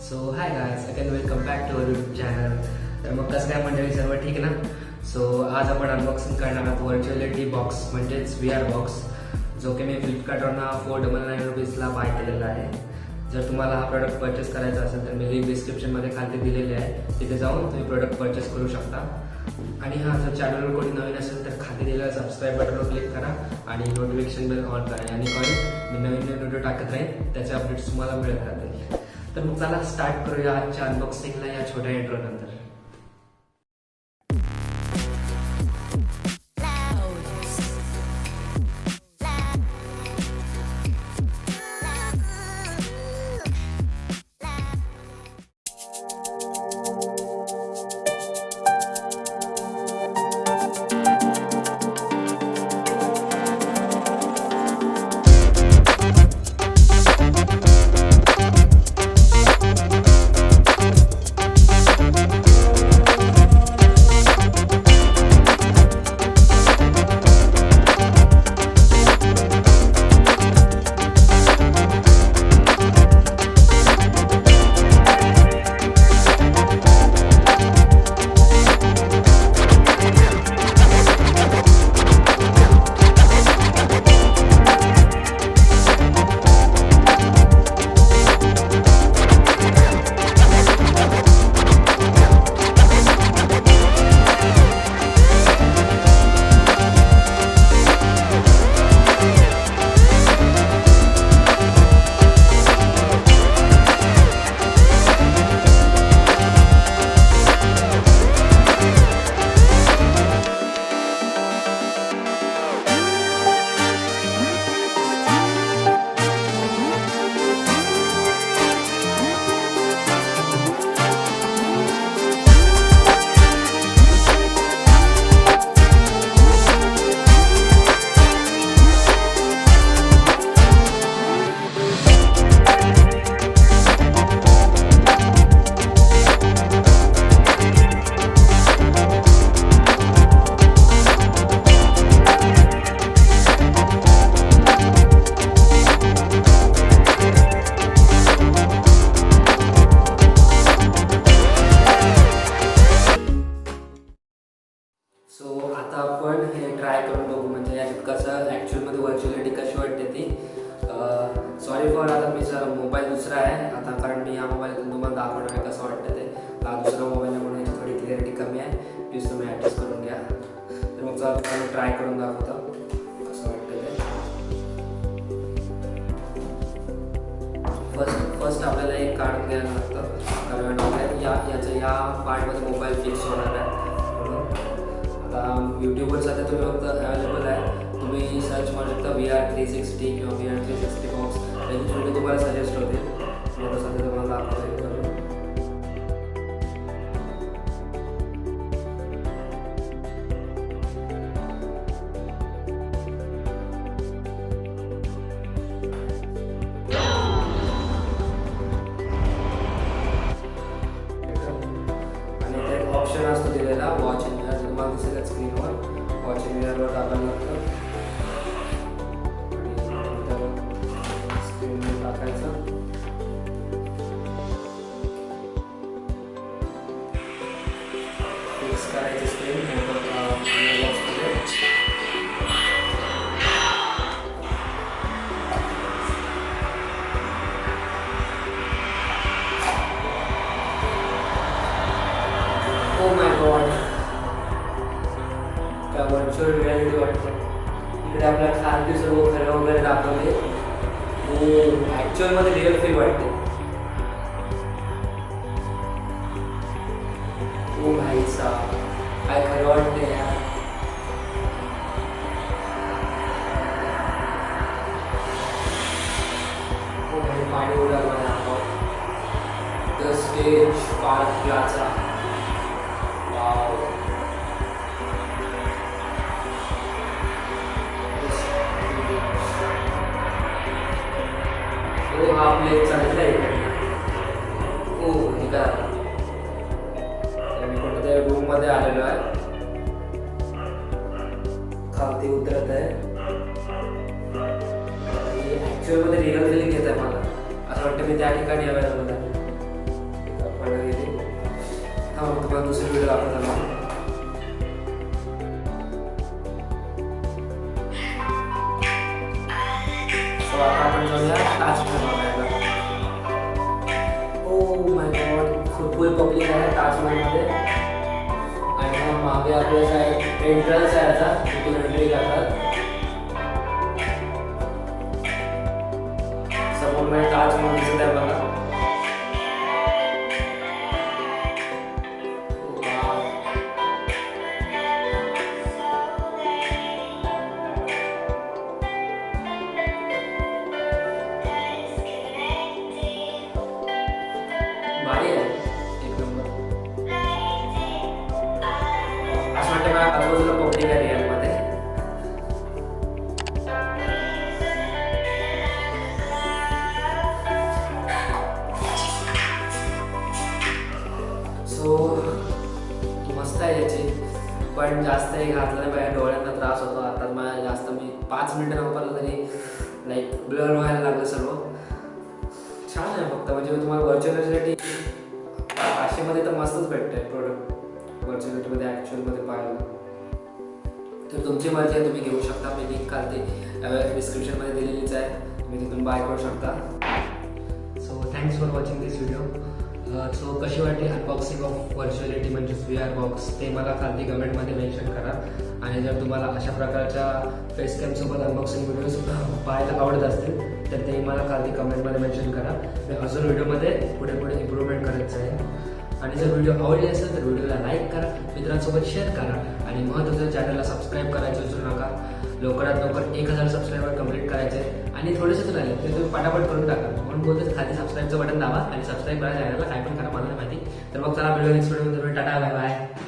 So hi guys, again welcome back to our YouTube channel. तर मग कसं काय मंडळी, सर्व ठीक ना? सो आज आपण अनबॉक्सिंग करणार आहोत व्हर्च्युअलिटी बॉक्स म्हणजेच VRBOX, जो की मी फ्लिपकार्टवरनं ₹499 बाय केलेला आहे. जर तुम्हाला हा प्रोडक्ट परचेस करायचा असेल तर मी लिंक डिस्क्रिप्शनमध्ये खाली दिलेली आहे, तिथे जाऊन तुम्ही प्रोडक्ट परचेस करू शकता. आणि हा जर चॅनलवर कोणी नवीन असेल तर खाली दिलेल्या सबस्क्राईब बटनवर क्लिक करा आणि नोटिफिकेशन बेल ऑन करा, आणि मी नवीन व्हिडिओ टाकत राहील त्याचे अपडेट्स तुम्हाला मिळत राहतील. तर मग चला स्टार्ट करूया आजच्या अनबॉक्सिंगला या छोट्या इंट्रो नंतर. सो आता आपण हे ट्राय करून बघू, म्हणजे कसं ॲक्च्युअलमध्ये व्हर्च्युअलिटी कशी वाटते ती. सॉरी फॉर आता मी जर मोबाईल दुसरा आहे आता, कारण मी ह्या मोबाईलतून तुम्हाला दाखवणार आहे कसं वाटतं ते. हा दुसरा मोबाईल आहे म्हणून याची थोडी क्लिअरिटी कमी आहे, प्लीज तुम्ही ॲडजस्ट करून घ्या. तर मग चला तुम्हाला ट्राय करून दाखवतो कसं वाटतं ते. फर्स्ट आपल्याला एक कार्ड घ्यायला लागतं, कारण याचं या पार्टमध्ये मोबाईल फिक्स होणार आहे. आता यूट्यूबवर सध्या तुम्ही फक्त अवेलेबल आहे, तुम्ही सर्च मारू शकता VR360 किंवा VR360 बॉक्स, त्याची व्हिडिओ तुम्हाला सजेस्ट होतील. मी सध्या तुम्हाला दाखवतो करून. आणि एक ऑप्शन असतो दिलेला वॉच इन मिरर, तुम्हाला दिसेल स्क्रीनवर. वॉच इन मिररवर टाकायला लागतं आणि स्क्रीनवर टाकायचं. फिक्स करायची स्क्रीन बॉक्समध्ये. ओ माय गॉड, काय व्हर्च्युअल रियालिटी वाटतं. इकडे आपल्याला खालती सर्व घरं वगैरे दाखवले. ॲक्च्युअलमध्ये रिअल फील वाटते. ओ भाई साहब, काय खरं वाटते यार. ओ भाई, पाणी उडालं मला. The stage park plaza. Wow, हा प्लेन चाललेला आहे. ओ ठीक आहे, मी कोणत्या रूममध्ये आलेलो आहे, खालती उतरत आहे. ॲक्च्युअलमध्ये रिअल फिलिंग येत आहे मला. असं वाटतं मी त्या ठिकाणी अवेलेबल आहे. तुम्हाला दुसरी व्हिडिओ दाखवणार. सो आता आपण जाऊया ताजमहल बघायला. Oh my God, full public आहे ताजमहलमध्ये. आणि मग मागे आपल्याला एक एंट्रन्स आहे याचा, तिथून एंट्री करतात. समोर मला ताजमहल दिसत आहे बघा. भारी आहे, एक नंबर. असं वाटतं मला आजूबाजूला पब्लिक आहे रिअलमध्ये. सो मस्त आहे याची, पण जास्त हे घातलं नाही पाहिजे, डोळ्यांना त्रास होतो. आता मला जास्त मी 5 मिनिटं वापरलं तरी लाईक ब्लर व्हायला लागलं सर्व. छान आहे फक्त, म्हणजे मी तुम्हाला व्हर्च्युअलिटी 500मध्ये तर मस्तच भेटतंय प्रोडक्ट. व्हर्च्युअलिटीमध्ये ॲक्च्युअलमध्ये पाहायला तर तुमची मर्जी आहे, तुम्ही घेऊ शकता. मी लिंक घालते डिस्क्रिप्शनमध्ये दिलेलीच आहे, तुम्ही तिथून बाय करू शकता. So thanks for watching this video. So कशी वाटली अनबॉक्सिंग ऑफ व्हर्च्युअलिटी म्हणजेच VRBOX ते मला खाली कमेंटमध्ये मेन्शन करा. आणि जर तुम्हाला अशा प्रकारच्या फेस कॅमसोबत अनबॉक्सिंग व्हिडिओज पाहायला आवडत असतील तर ते मला खाली कमेंटमध्ये मेन्शन करा. मी अजून व्हिडिओमध्ये पुढे इम्प्रूव्हमेंट करत जाईल. आणि जर व्हिडिओ आवडली असेल तर व्हिडिओला लाईक करा, मित्रांसोबत शेअर करा आणि महत्त्वाचं चॅनलला सबस्क्राईब करायचं विसरू नका. लवकरात लवकर 1000 सबस्क्रायबर कंप्लीट करायचे आणि थोडेसेच राहिले ते तुम्ही पटापट करून टाका. म्हणून बोलतोच खाली सबस्क्राईबचं बटन दाबा आणि सबस्क्राईब करा चॅनलला. काय पण करा मला नाही माहिती. तर मग चला व्हिडिओ नेक्स्ट व्हिडिओमध्ये टाटा, बाय बाय.